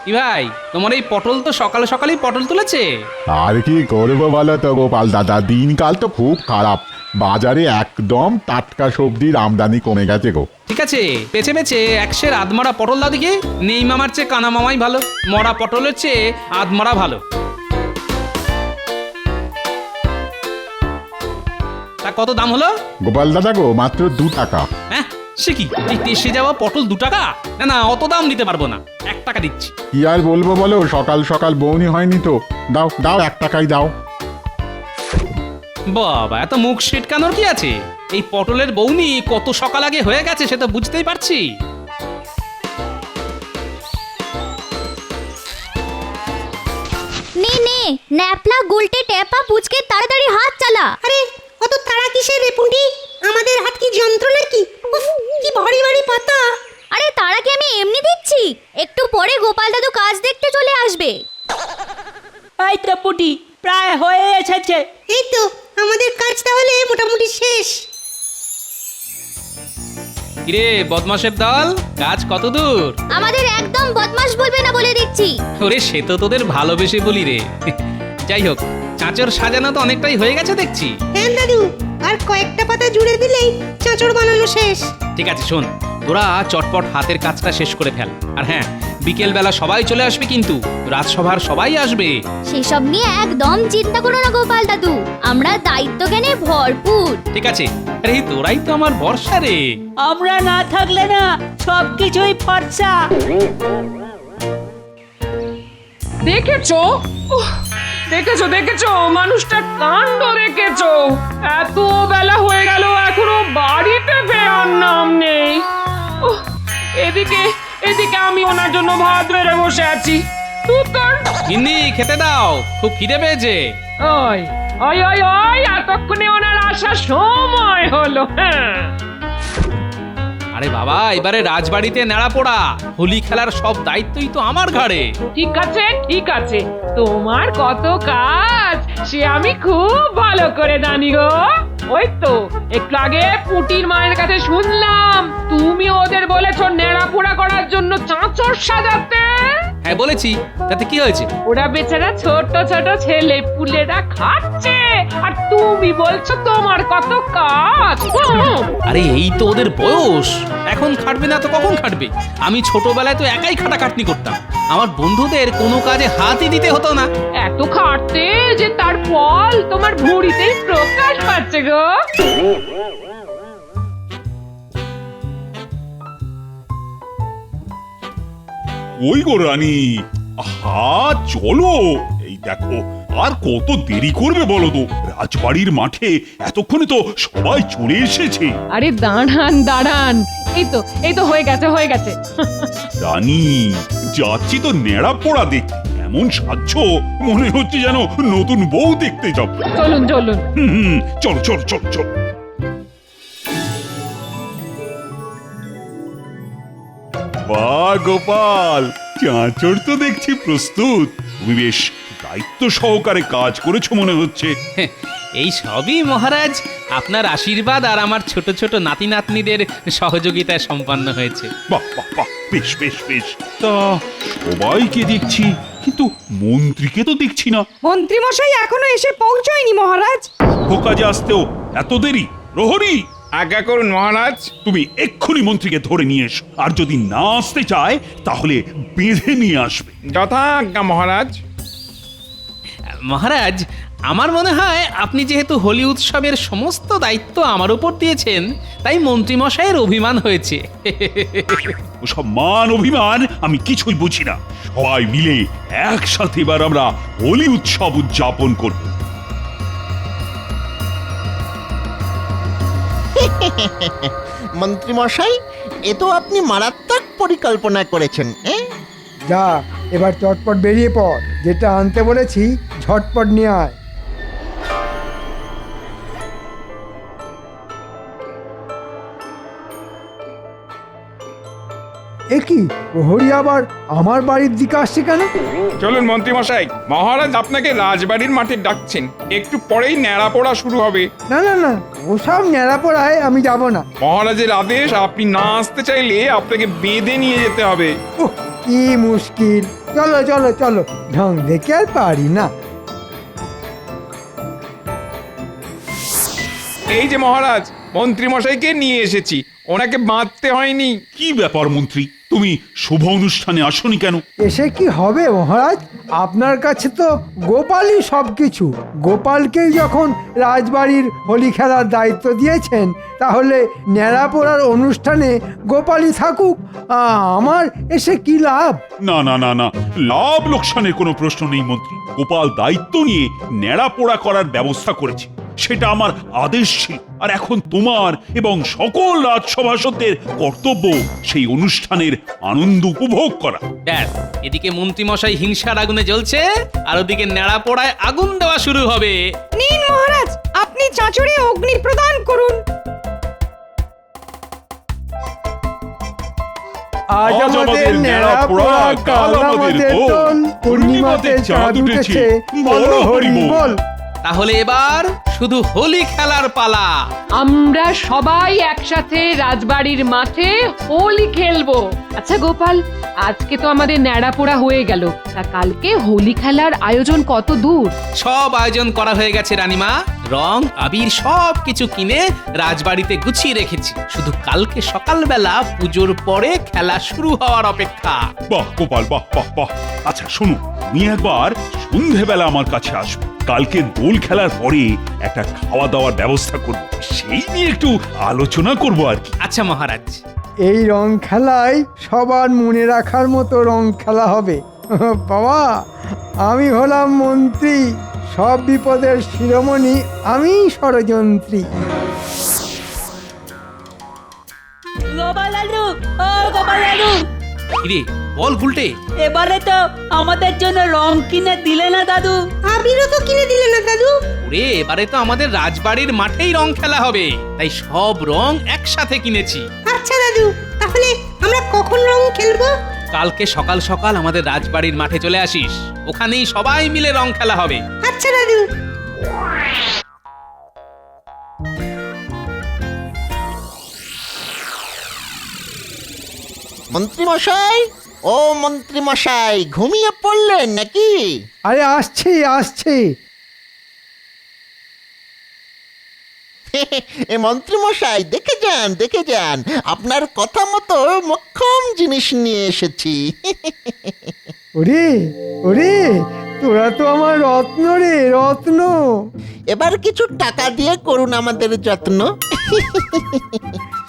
কি ভাই, তোমার এই পটল তো সকাল সকালই পটল তুলেছে। আর কি করবো বলো তো গোপাল দাদা, দিনকাল তো খুব খারাপ। বাজারে একদম টাটকা সবজির আমদানি কমে গেছে গো। ঠিক আছে, বেছে বেছে একশের আধমরা পটল দাও দেখি। নেই মামার চেয়ে কানা মামাই ভালো, মরা পটলের চেয়ে আধমরা ভালো। তা কত দাম হলো? গোপাল দাদা গো, মাত্র 2 টাকা। হ্যাঁ, সে কি, এই টেসে যাওয়া পটল 2 টাকা? না না, অত দাম দিতে পারবো না, 1 টাকা দিচ্ছি। কি আর বলবো বলো, সকাল সকাল বউনি হয়নি তো। দাও দাও, 1 টাকাই দাও। বাবা, এত মুখ সিটকানোর কি আছে? এই পটলের বৌনি কত সকাল আগে হয়ে গেছে সে তো বুঝতেই পারছি। নে নে, ন্যাপলা গুলটে টেপা পুচকে তাড়াতাড়ি হাত চালা। আরে অত তাড়া কিসের রে পুঁটি? আমাদের হাত কি যন্ত্র নাকি? উফ, কি ভারী ভারী পাতা। আরে তারা কি আমি এমনি দিচ্ছি? একটু পরে গোপাল দাদু কাজ দেখতে চলে আসবে। এই তো পুটি প্রায় হয়ে এসেছে। এই তো আমাদের কাজ তাহলে মোটামুটি শেষ। কিরে বদমাশের দল, কাজ কত দূর? আমাদের একদম বদমাশ বলবে না বলে দিচ্ছি। ওরে, সে তো তোদের ভালোবেসে বলি রে। যাই হোক, চাঁচর সাজানো তো অনেকটাই হয়ে গেছে দেখছি। হ্যাঁ দাদু, আর কয়েকটা পাতা জুড়ে দিলেই চাঁচড় বানানো শেষ। ঠিক আছে শোন, তোরা চটপট হাতের কাজটা শেষ করে ফেল। আর হ্যাঁ, বিকেল বেলা সবাই চলে আসবে কিন্তু, রাজসভার সবাই আসবে। সেসব নিয়ে একদম চিন্তা করো না গোপাল দাদু, আমরা দায়িত্ব জ্ঞানে ভরপুর। ঠিক আছে, আরে তোরাই তো আমার ভরসা রে। আমরা না থাকলে না সব কিছুই ফর্সা। দেখেছো? উহ, দেখেছো দেখেছো মানুষটা কাণ্ড দেখেছো? এত বেলা হয়ে গেল এখনো বাড়িতে ফেরার নাম নেই। উহ, এদিকে এদিকে আমি ওনার জন্য ভাত বেড়ে বসে আছি। তুই গিন্নি, খেতে দাও, খুব খিদে পেয়েছে। ওই ওই ওই ওই এতক্ষণে ওনার আসার সময় হলো। হ্যাঁ, আরে বাবা, এবারে রাজবাড়িতে নেড়া পোড়া, হোলি খেলার সব দায়িত্বই তো আমার ঘাড়ে। ঠিক আছে ঠিক আছে, তোমার কত কাজ সে আমি খুব ভালো করে জানি গো। ওই তো একটু আগে পুটির মায়ের কাছে শুনলাম তুমি ওদের বলেছো নেড়া পোড়া করার জন্য চাঁচড় সাজাতে। হ্যাঁ বলেছি, তাতে কি হয়েছে? ওরা বেচারা ছোট ছোট ছেলে পুলেরা খাচ্ছে আর তুমি বলছো তোমার কত কাজ। আরে এই তো ওদের বয়স, এখন খাটবে না তো কখন খাটবে? আমি ছোটবেলায় তো একাই খাটাখাটনি করতাম, আমার বন্ধুদের কোনো কাজে হাতই দিতে হতো না। এত খাটতে যে তার ফল তোমার ভুঁড়িতেই প্রকাশ পাচ্ছে গো। ওই গো রানী, হা চলো, এই দেখো আর কত দেরি করবে বলো তো? রাজবাড়ির মাঠে এতক্ষণে তো সবাই চলে এসেছে। আরে দাঁড়ান দাঁড়ান, এই তো হয়ে গেছে হয়ে গেছে। রানী, যাচ্ছি তো নেড়া পোড়া দেখতে, এমন সাজছ মনে হচ্ছে যেন নতুন বউ দেখতে যাব। চলুন চলুন। চলো চলো চলো চলো। বাহ গোপাল, চাঁচড় তো দেখছি প্রস্তুত। তুমি বেশ দায়িত্ব সহকারে কাজ করেছো মনে হচ্ছে। এই সবই মহারাজ আপনার আশীর্বাদ আর আমার ছোট ছোট নাতি নাতনিদের সহযোগিতায় সম্পন্ন হয়েছে। বাহ বাহ বাহ, বেশ বেশ বেশ। তা সবাইকে দেখছি, কিন্তু মন্ত্রীকে তো দেখছি না। মন্ত্রী মশাই এখনো এসে পৌঁছয়নি মহারাজ। কাজে আসতেও এত দেরি? প্রহরী, আজ্ঞা করুন মহারাজ। তুমি এক্ষুনি মন্ত্রীকে ধরে নিয়ে এসো, আর যদি না আসতে চায় তাহলে বেঁধে নিয়ে আসবে। যথা আজ্ঞা মহারাজ। মহারাজ, আমার মনে হয় আপনি যেহেতু হোলি উৎসবের সমস্ত দায়িত্ব আমার উপর দিয়েছেন, তাই মন্ত্রীমশাইয়ের অভিমান হয়েছে। ওসব মান অভিমান আমি কিছুই বুঝি না। সবাই মিলে একসাথে এবার আমরা হোলি উৎসব উদযাপন করব। মন্ত্রী মশাই, এ তো আপনি মারাত্মক পরিকল্পনা করেছেন। যা, এবার চটপট বেরিয়ে পড়, যেটা আনতে বলেছি ঝটপট নিয়ে আয়। এ কি, প্রহরী আবার আমার বাড়ির দিকে আসছে কেন? চলুন মন্ত্রী মশাই, মহারাজ আপনাকে রাজবাড়ির মাঠে ডাকছেন। একটু পরেই ন্যাড়া পোড়া শুরু হবে। না না না, ওসব ন্যাড়াপোড়ায় আমি যাব না। মহারাজের আদেশ, আপনি না আসতে চাইলে আপনাকে বেঁধে নিয়ে যেতে হবে। উহ, কি মুশকিল। চলো চলো চলো, ঢং দেখে আর পারি না। এই যে মহারাজ, মন্ত্রী মশাইকে নিয়ে এসেছি, ওনাকে বাঁধতে হয়নি। কি ব্যাপার মন্ত্রী, তুমি শুভ অনুষ্ঠানে আসনি কেন? এসে কি হবে মহারাজ, আপনার কাছে তো গোপালই সবকিছু। গোপালকেই যখন রাজবাড়ির হোলি খেলার দায়িত্ব দিয়েছেন, তাহলে ন্যাড়া পোড়ার অনুষ্ঠানে গোপালই থাকুক। আমার এসে কি লাভ? না না না না, লাভ লোকসানের কোনো প্রশ্ন নেই মন্ত্রী। গোপাল দায়িত্ব নিয়ে ন্যাড়া পোড়া করার ব্যবস্থা করেছে, সেটা আমার আদেশ ছিল। আর এখন তোমার এবং সকল রাজসভাসদের কর্তব্য সেই অনুষ্ঠানের আনন্দ উপভোগ করা। ব্যাস, এদিকে মন্ত্রীমশাই হিংসার আগুনে জ্বলছে, আর ওদিকে নেড়া পোড়ায় আগুন দেওয়া শুরু হবে। নিন মহারাজ, আপনি চাঁচড়ে অগ্নি প্রদান করুন। আজ আমাদের ন্যাড়া পোড়া, কাল আমাদের দোল, পূর্ণিমাতে চাঁদ উঠেছে, বল হরি বল। তাহলে এবার শুধু হোলি খেলার পালা। আমরা সবাই একসাথে রাজবাড়ির মাঠে হোলি খেলবো। আচ্ছা গোপাল, আজকে তো আমাদের ন্যাড়াপোড়া হয়ে গেল, তা কালকে হোলি খেলার আয়োজন কত দূর? সব আয়োজন করা হয়ে গেছে রানীমা। রং আবির সব কিছু কিনে রাজবাড়িতে গুছিয়ে রেখেছি, শুধু কালকে সকালবেলা পুজোর পরে খেলা শুরু হওয়ার অপেক্ষা। বাহ গোপাল, বাহ বাহ বাহ। আচ্ছা শোনো, তুমি একবার সন্ধেবেলা আমার কাছে আসবে। কালকে দোল খেলার পরে একটা খাওয়া দাওয়ার ব্যবস্থা করব, সেই নিয়ে একটু আলোচনা করব আর কি। আচ্ছা মহারাজ। এই রং খেলায় সবার মনে রাখার মতো রং খেলা হবে। বাবা, আমি হলাম মন্ত্রী, সব বিপদের শিরোমণি আমি ষড়যন্ত্রী। গোপাল দাদু, ও গোপাল দাদু, কিরে বল গুলটে। এবারে তো আমাদের জন্য রং কিনে দিলে না দাদু? আবিরও তো কিনে দিলে না দাদু। ওরে, এবারে তো আমাদের রাজবাড়ির মাঠেই রং খেলা হবে, তাই সব রং একসাথে কিনেছি। আচ্ছা দাদু, তাহলে আমরা কখন রং খেলবো? কালকে সকাল সকাল আমাদের রাজবাড়ির মাঠে চলে আসিস, ওখানেই সবাই মিলে রং খেলা হবে। আচ্ছা দাদু। মন্ত্রী মশাই, ও মন্ত্রী মশাই, ঘুমিয়ে পড়লেন নাকি? আরে আসছি আসছি। এ মন্ত্রী মশাই, দেখে যান দেখে যান, আপনার কথা মতো মক্ষম জিনিস নিয়ে এসেছি। ওরে ওরে, তোরা তো আমার রত্ন রে, রত্ন। এবার কিছু টাকা দিয়ে করুন আমাদের যত্ন।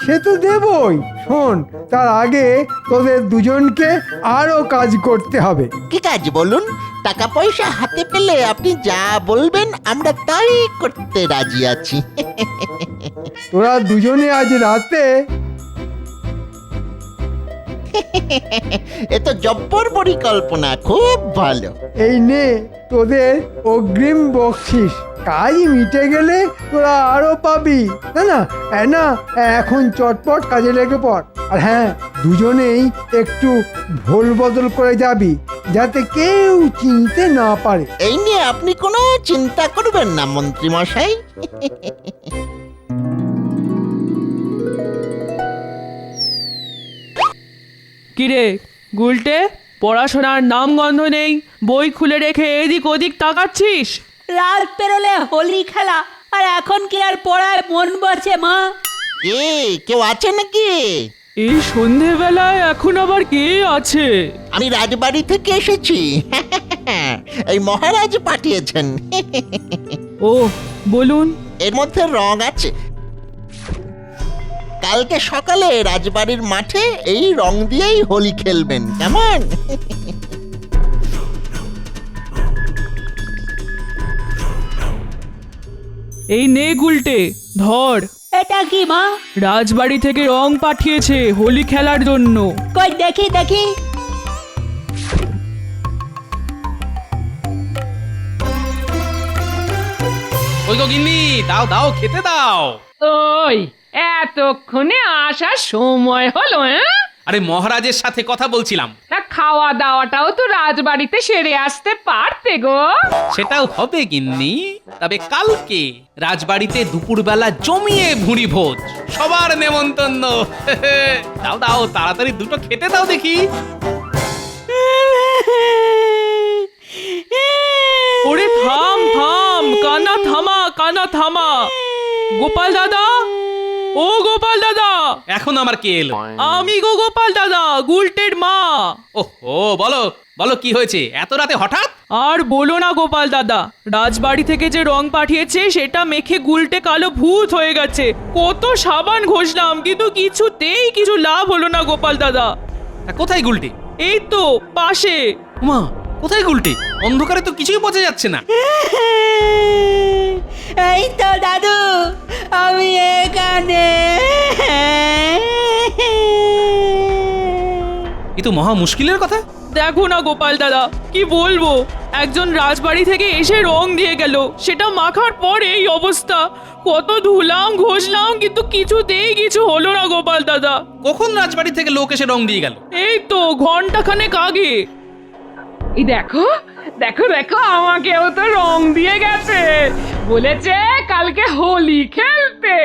সে তো দেবই। শোন, তার আগে তোদের দুজনকে আরো কাজ করতে হবে। কি কাজ বলুন? টাকা পয়সা হাতে পেলে আপনি যা বলবেন আমরা তাই করতে রাজি আছি। তোরা দুজনে আজ রাতে এ তো জব্বর পরিকল্পনা, খুব ভালো। এই নে তোদের অগ্রিম বকশিস। কাজ মিটে গেলে তোরা আরো পাবি। না না না, এখন চটপট কাজে লেগে পড়। আর হ্যাঁ, দুজনেই একটু ভোল বদল করে যাবি, যাতে কেউ চিনতে না পারে। এই নিয়ে আপনি কোনো চিন্তা করবেন না মন্ত্রী মশাই। কিরে গুলটে, পড়াশোনার নাম গন্ধ নেই, বই খুলে রেখে এদিক ওদিক তাকাচ্ছিস? রাত পেরোলে হোলি খেলা, আর এখন কি আর পড়ায় মন বসে মা? কে, কেউ আছে নাকি? এই সন্ধেবেলায় এখন আবার কে আছে? আমি রাজবাড়ি থেকে এসেছি। এই মহারাজ পাঠিয়েছেন। ও বলুন। এর মধ্যে রং আছে। কালকে সকালে রাজবাড়ির মাঠে এই রং দিয়েই হোলি খেলবেন, কেমন? এই নে গুলটে, ধর। এটা কি মা? রাজবাড়ি থেকে রং পাঠিয়েছে হোলি খেলার জন্য। কই দেখি দেখি। ওই গো গিন্নি, দাও দাও, খেতে দাও। ওই এতক্ষণে আসার সময় হলো? আরে মহারাজের সাথে কথা বলছিলাম। তা খাওয়া দাওয়াটাও তো রাজবাড়িতে সেরে আসতে পারতে গো। সেটাও হবে গিন্নি, তবে কালকে রাজবাড়িতে দুপুরবেলা জমিয়ে ভুঁড়ি ভোজ, সবার নেমন্তন্ন। দাও দাও, তাড়াতাড়ি দুটো খেতে দাও দেখি। ওরে থাম থাম, কান্না থামা, কান্না থামা। গোপাল দাদা, ও গোপাল দাদা, এখন আমার কে এলো? আমি গো গোপাল দাদা, গুলটের মা। ওহো, বলো বলো কি হয়েছে এত রাতে হঠাৎ? আর বলো না গোপাল দাদা, রাজবাড়ি থেকে যে রং পাঠিয়েছে সেটা মেখে গুলটে কালো ভূত হয়ে গেছে। কত সাবান ঘষলাম কিন্তু কিছুতেই কিছু লাভ হলো না গোপাল দাদা। তা কোথায় গুলটে? এই তো পাশে। মা, কোথায় গুলটে? অন্ধকারে তো কিছুই বোঝা যাচ্ছে না। এই তো দাদু, আমি এখানে। এ তো মহা মুশকিলের কথা। দেখো না গোপাল দাদা, কি বলবো, একজন রাজবাড়ি থেকে এসে রং দিয়ে গেল, সেটা মাখার পর এই অবস্থা। কত ধুলাম ঘষলাম কিন্তু কিছুতেই কিছু হলো না গোপাল দাদা। কখন রাজবাড়ি থেকে লোক এসে রং দিয়ে গেল? এই তো ঘন্টাখানেক আগে। এই দেখো দেখো দেখো, আমাকেও তো রং দিয়ে গেছে, বলেছে কালকে হোলি খেলতে।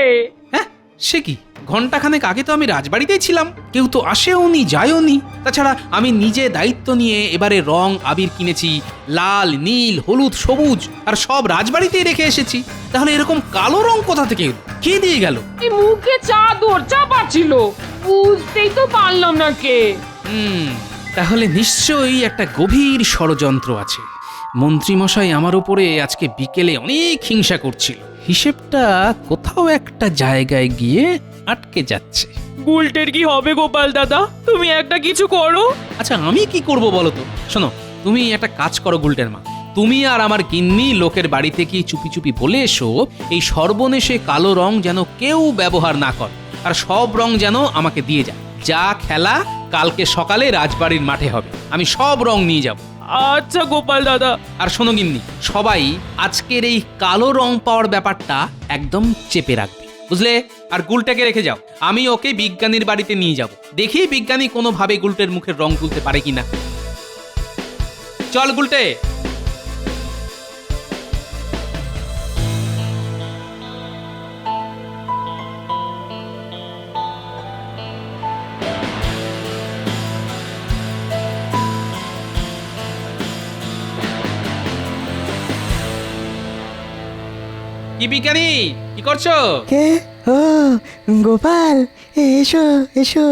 হ্যাঁ, সে কি? ঘন্টাখানেক আগে তো আমি রাজবাড়িতেই ছিলাম, কেউ তো আসেওনি যায়ওনি। তাছাড়া আমি নিজে দায়িত্ব নিয়ে এবারে রং আবির কিনেছি, লাল, নীল, হলুদ, সবুজ, আর সব রাজবাড়িতেই রেখে এসেছি। তাহলে এরকম কালো রং কোথা থেকে এলো? কে দিয়ে গেল? এই মুখে চাদর চাপা ছিল, বুঝতেই তো পারলাম না কে। তাহলে নিশ্চয়ই একটা গভীর ষড়যন্ত্র আছে। মন্ত্রীমশাই আমার উপরে আজকে বিকেলে অনেক হিংসা করছিল। হিসেবটা কোথাও একটা জায়গায় গিয়ে আটকে যাচ্ছে। গুলটের কি হবে গোপাল দাদা? তুমি একটা কিছু করো। আচ্ছা, আমি কি করব বলো তো? শোনো, তুমি একটা কাজ করো গুলটের মা, তুমি আর আমার গিন্নি লোকের বাড়িতে কি চুপি চুপি বলে এসো এই সর্বনেশে কালো রং যেন কেউ ব্যবহার না করে, আর সব রং যেন আমাকে দিয়ে যায়। যা খেলা কালকে সকালে রাজবাড়ির মাঠে হবে, আমি সব রং নিয়ে যাব। আচ্ছা গোপাল দাদা। আর শোনো গিন্নি, সবাই আজকের এই কালো রং পাওয়ার ব্যাপারটা একদম চেপে রাখবে, বুঝলে? আর গুলটাকে রেখে যাও, আমি ওকে বিজ্ঞানীর বাড়িতে নিয়ে যাব, দেখি বিজ্ঞানী কোনোভাবে গুলটের মুখের রং তুলতে পারে কিনা। চল গুলটে। কি বিজ্ঞানী, কি করছো? কে? ও গোপাল, এসো এসো,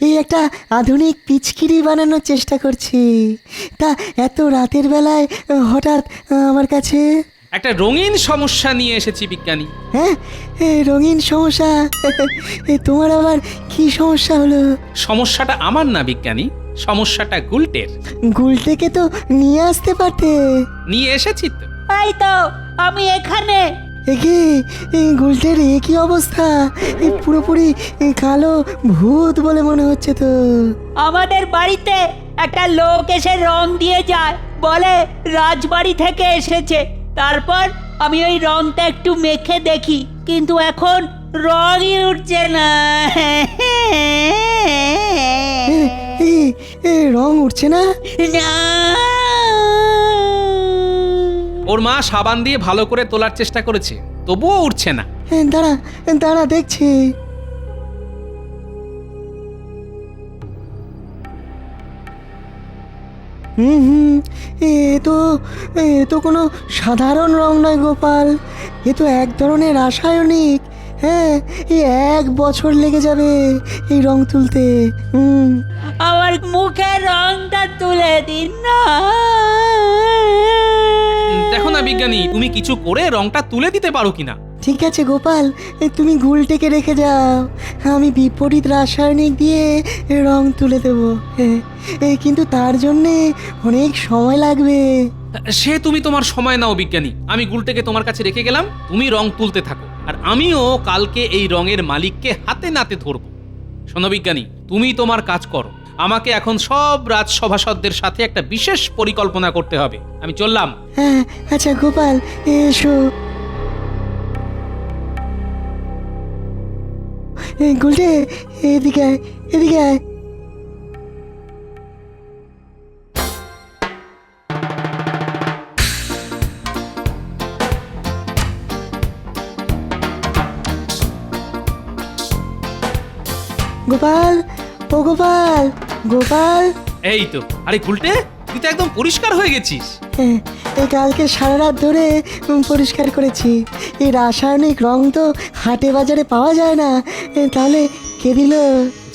এই একটা আধুনিক পিচকিরি বানানোর চেষ্টা করছি। তা এত রাতের বেলায় হঠাৎ আমার কাছে? একটা রঙিন সমস্যা নিয়ে এসেছি বিজ্ঞানী। হ্যাঁ, রঙিন সমস্যা? তোমার আবার কি সমস্যা হলো? সমস্যাটা আমার না বিজ্ঞানী, সমস্যাটা গুলটের। গুলটেকে তো নিয়ে আসতে পারতে। নিয়ে এসেছি তো। এই তো আমি এখানে। একে গুলটের কি অবস্থা? পুরোপুরি কালো ভূত বলে মনে হচ্ছে তো। আমাদের বাড়িতে একটা লোক এসে রং দিয়ে যায়, বলে রাজবাড়ি থেকে এসেছে। তারপর আমি ওই রংটা একটু মেখে দেখি, কিন্তু এখন রঙই উঠছে না। রং উঠছে না? না, ওর মা সাবান দিয়ে ভালো করে তোলার চেষ্টা করেছে, তবুও উঠছে না। দাঁড়া দাঁড়া দেখছি। এ তো কোনো সাধারণ রং নয় গোপাল, এ তো এক ধরনের রাসায়নিক। হ্যাঁ, এই 1 বছর লেগে যাবে এই রং তুলতে। আমার মুখের রংটা তুলে দিন না। দেখো না বিজ্ঞানী, তুমি কিছু করে রংটা তুলে দিতে পারো কিনা। ঠিক আছে গোপাল, তুমি গুলটেকে রেখে যাও, আমি বিপরীত রাসায়নিক দিয়ে রং তুলে দেবো। কিন্তু তার জন্যে অনেক সময় লাগবে। সে তুমি তোমার সময় নাও বিজ্ঞানী, আমি গুলটেকে তোমার কাছে রেখে গেলাম, তুমি রং তুলতে থাকো, আর আমিও কালকে এই রঙের মালিককে হাতে নাতে ধরবো। শোনো বিজ্ঞানী, তুমি তোমার কাজ করো, আমাকে এখন সব রাজসভাসদদের সাথে একটা বিশেষ পরিকল্পনা করতে হবে। আমি চললাম। হ্যাঁ, আচ্ছা গোপাল, এসো। গুলটে, এদিকে আয়, এদিকে আয়। গোপাল, ও গোপাল, গোপাল। এই তো, আরে গুলটে, তুই তো একদম পরিষ্কার হয়ে গেছিস। এই কালকে সারা রাত ধরে পরিষ্কার করেছি। এই রাসায়নিক রং তো হাটে বাজারে পাওয়া যায় না। তাহলে কে দিল?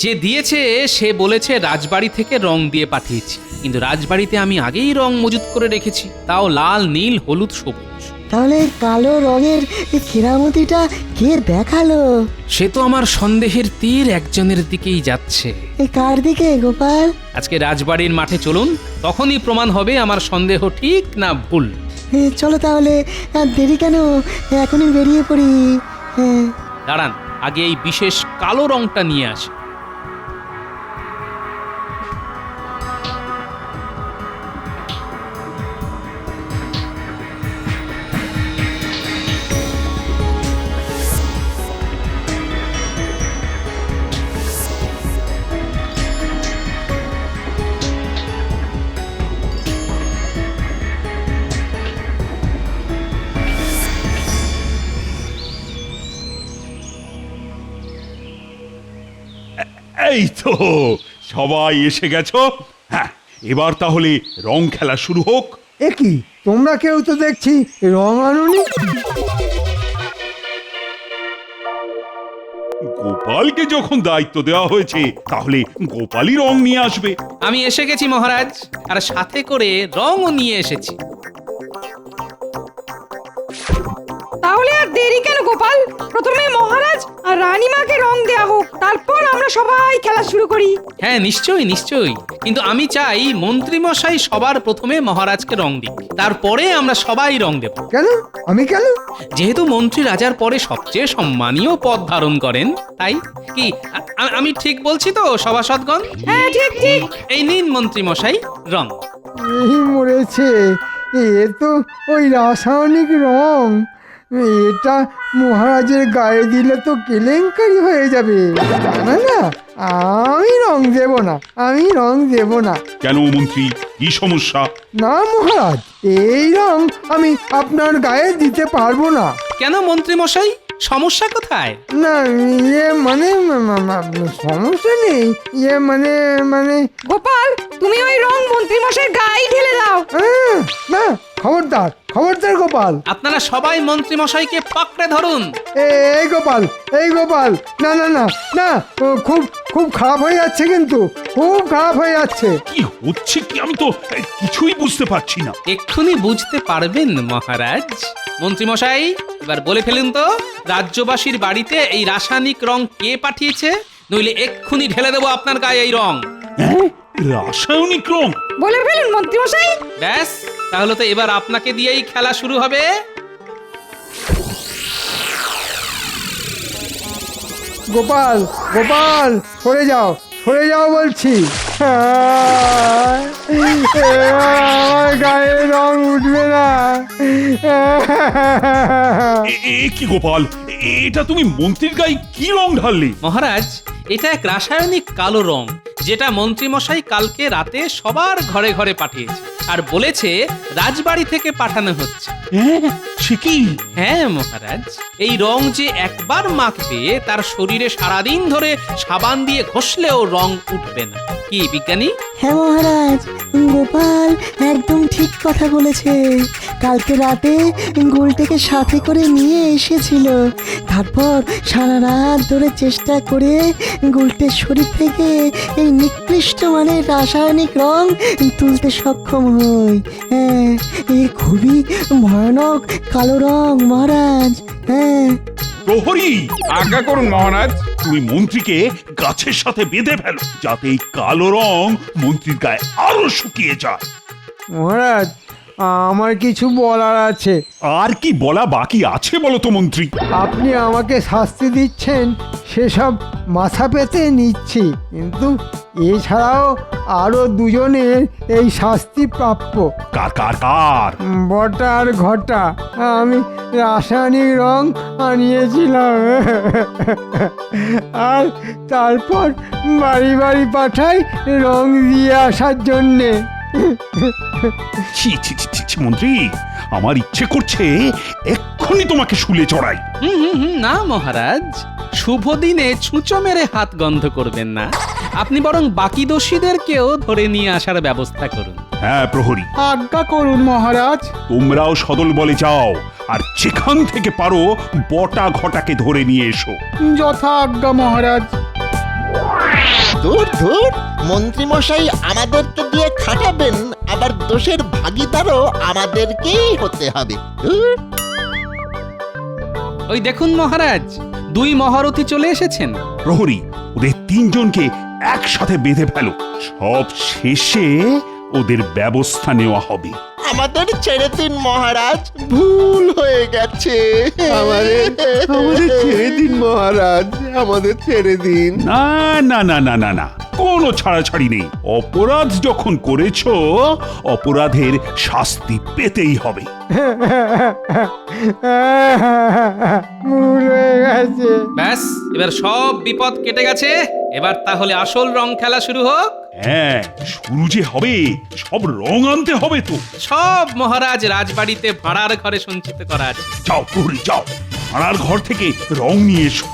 যে দিয়েছে সে বলেছে রাজবাড়ি থেকে রং দিয়ে পাঠিয়েছি, কিন্তু রাজবাড়িতে আমি আগেই রং মজুত করে রেখেছি, তাও লাল, নীল, হলুদ, সবুজ। তাহলে এই কালো রঙের এই কেরামতিটা কে দেখালো? সে তো আমার সন্দেহের তীর একজনের দিকেই যাচ্ছে। এই কার দিকে গোপাল? আজকে রাজবাড়ির মাঠে চলুন, তখনই প্রমাণ হবে আমার সন্দেহ ঠিক না ভুল। চলো তাহলে, আর দেরি কেন, এখনই বেরিয়ে পড়ি। হ্যাঁ, দাঁড়ান, আগে এই বিশেষ কালো রংটা নিয়ে আসি। এই তো সবাই এসে গেছো। হ্যাঁ, এবার তাহলে রং খেলা শুরু হোক। এ কি, তোমরা কেউ তো দেখছি রং আনুনি? গোপালকে যখন দায়িত্ব দেওয়া হয়েছে তাহলে গোপালই রং নিয়ে আসবে। আমি এসে গেছি মহারাজ, আর সাথে করে রংও নিয়ে এসেছি। তাহলে আর দেরি কেন গোপাল? প্রথমে মহারাজ আর রানীমাকে রং দেয়া হোক, তারপর আমরা সবাই খেলা শুরু করি। হ্যাঁ, নিশ্চয়ই নিশ্চয়ই, কিন্তু আমি চাই মন্ত্রী মশাই সবার প্রথমে মহারাজকে রং দিক, তারপরে আমরা সবাই রং দেব। কেন? আমি কেন? যেহেতু মন্ত্রী রাজার পরে সবচেয়ে সম্মানীয় পদ ধারণ করেন, তাই কি আমি ঠিক বলছি তো সভাসদগণ? হ্যাঁ, ঠিক ঠিক। এই নিন মন্ত্রী মশাই রং। এই মরেছে, এ তো ওই রাসায়নিক রং। এটা মহারাজের গায়ে দিলে তো কেলেঙ্কারি হয়ে যাবে। না না, আমি রং দেব না, আমি রং দেব না। কেন মন্ত্রী, কি সমস্যা? না মহারাজ, এই রং আমি আপনার গায়ে দিতে পারবো না। কেন মন্ত্রী মশাই, সমস্যা কোথায়? না, মানে সমস্যা নেই, মানে গোপাল, তুমি ওই রং মন্ত্রী মশাই গায়ে ঢেলে দাও। না, খবরদার খবরদার গোপাল। আপনারা সবাই মন্ত্রী মশাইকে পাকড়ে ধরুন। এই গোপাল, এই গোপাল, না না না না, খুব খুব খারাপ হয়ে যাচ্ছে, কিন্তু খুব খারাপ হয়ে যাচ্ছে। কি হচ্ছে কি আমি তো কিছুই বুঝতে পারছি না। এক্ষুনি বুঝতে পারবেন মহারাজ। মন্ত্রী মশাই, এবার বলে ফেলুন তো, রাজ্যবাসীর বাড়িতে এই রাসায়নিক রং কে পাঠিয়েছে? নইলে এক্ষুনি ঢেলে দেবো আপনার গায়ে এই রং। হ্যাঁ, রাসায়নিক রং? বলে ফেলুন মন্ত্রী মশাই। ব্যাস, তাহলে তো এবার আপনাকে দিয়েই খেলা শুরু হবে। গোপাল, গোপাল, সরে যাও, সরে যাও বলছি। আমার গায়ে রং উঠবে না। কি গোপাল, এটা তুমি মন্ত্রীর গায়ে কি রং ঢাললে? মহারাজ, এটা এক রাসায়নিক কালো রং, যেটা মন্ত্রী মশাই কালকে রাতে সবার ঘরে ঘরে পাঠিয়েছে, আর বলেছে রাজবাড়ি থেকে পাঠানো হচ্ছে। সে কি? হ্যাঁ মহারাজ, এই রং যে একবার মাখবে তার শরীরে সারাদিন ধরে সাবান দিয়ে ঘষলেও রং উঠবে না। কি বিজ্ঞানী? হ্যাঁ মহারাজ, গোপাল একদম ঠিক কথা বলেছে। কালকে রাতে গুলটাকে সাথে করে নিয়ে এসেছিল, তারপর সারা রাত ধরে চেষ্টা করে গুলটের শরীর থেকে এই নিকৃষ্ট মানের রাসায়নিক রং তুলতে সক্ষম হই। হ্যাঁ, এ খুবই ভয়ানক কালো রং মহারাজ। হ্যাঁ। প্রহরী, আজ্ঞা করুন মহারাজ। তুমি মন্ত্রীকে গাছের সাথে বেঁধে ফেলো, যাতে এই কালো রং মন্ত্রীর গায়ে আরো শুকিয়ে যায়। মহারাজ, আমার কিছু বলার আছে। আর কি বলা বাকি আছে বলো তো মন্ত্রী? আপনি আমাকে শাস্তি দিচ্ছেন সেসব মাথা পেতে নিচ্ছি, কিন্তু এছাড়াও আরো দুজনের এই শাস্তি প্রাপ্য। কার কার কার? বটা আর ঘটা। আমি রাসায়নিক রং আনিয়েছিলাম, আর তারপর বাড়ি বাড়ি পাঠাই রং দিয়ে আসার জন্যে। ছি ছি ছি ছি, মন্ত্রী, আমার ইচ্ছে করছে এক্ষুনি তোমাকে শুলে চড়াই। না মহারাজ, শুভ দিনে ছুঁচো মেরে হাত গন্ধ করবেন না। আপনি বরং বাকি দোষীদেরকেও ধরে নিয়ে আসার ব্যবস্থা করুন। হ্যাঁ প্রহরী, আজ্ঞা করুন মহারাজ। তোমরাও সদল বলে যাও, আর যেখান থেকে পারো বটা ঘটাকে ধরে নিয়ে এসো। যথা আজ্ঞা মহারাজ। দূর দূর, মন্ত্রী মশাই আমাদেরকে দিয়ে খাটাবেন, আবার দোষের ভাগীদারও আমাদেরকেই হতে হবে। ধুর। ওই দেখুন মহারাজ, 2 মহারথী চলে এসেছেন। প্রহরী, ওদের 3 জনকে একসাথে বেঁধে ফেলো, সব শেষে ওদের ব্যবস্থা নেওয়া হবে। আমাদের ছেড়ে দিন মহারাজ, ভুল হয়ে গেছে। আমাদের ছেড়ে দিন মহারাজ, আমাদের ছেড়ে দিন। না না না না না না, কোনো ছাড়াছাড়ি নেই। অপরাধ যখন করেছো, অপরাধের শাস্তি পেতেই হবে। ভুল হয়ে গেছে। ব্যাস, এবার সব বিপদ কেটে গেছে। এবার তাহলে আসল রং খেলা শুরু হোক। হ্যাঁ, শুরু যে হবে, সব রং আনতে হবে তো। সব মহারাজ রাজবাড়িতে ভাড়ার ঘরে সঞ্চিত করা আছে। যাও প্রহরী, যাও, ভাড়ার ঘর থেকে রং নিয়ে এসো।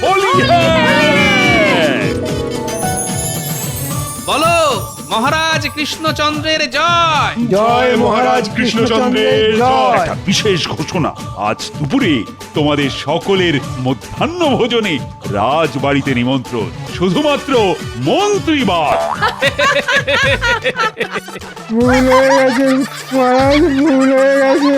হোলি হ্যায়! বলো, মহারাজ কৃষ্ণচন্দ্রের জয়। জয় মহারাজ কৃষ্ণচন্দ্রের জয়। একটা বিশেষ ঘোষণা, আজ দুপুরে তোমাদের সকলের মধ্যাহ্ন ভোজনে রাজবাড়িতে নিমন্ত্রণ, শুধুমাত্র মন্ত্রীবার। ভুল হয়ে গেছে মহারাজ, ভুল হয়ে গেছে।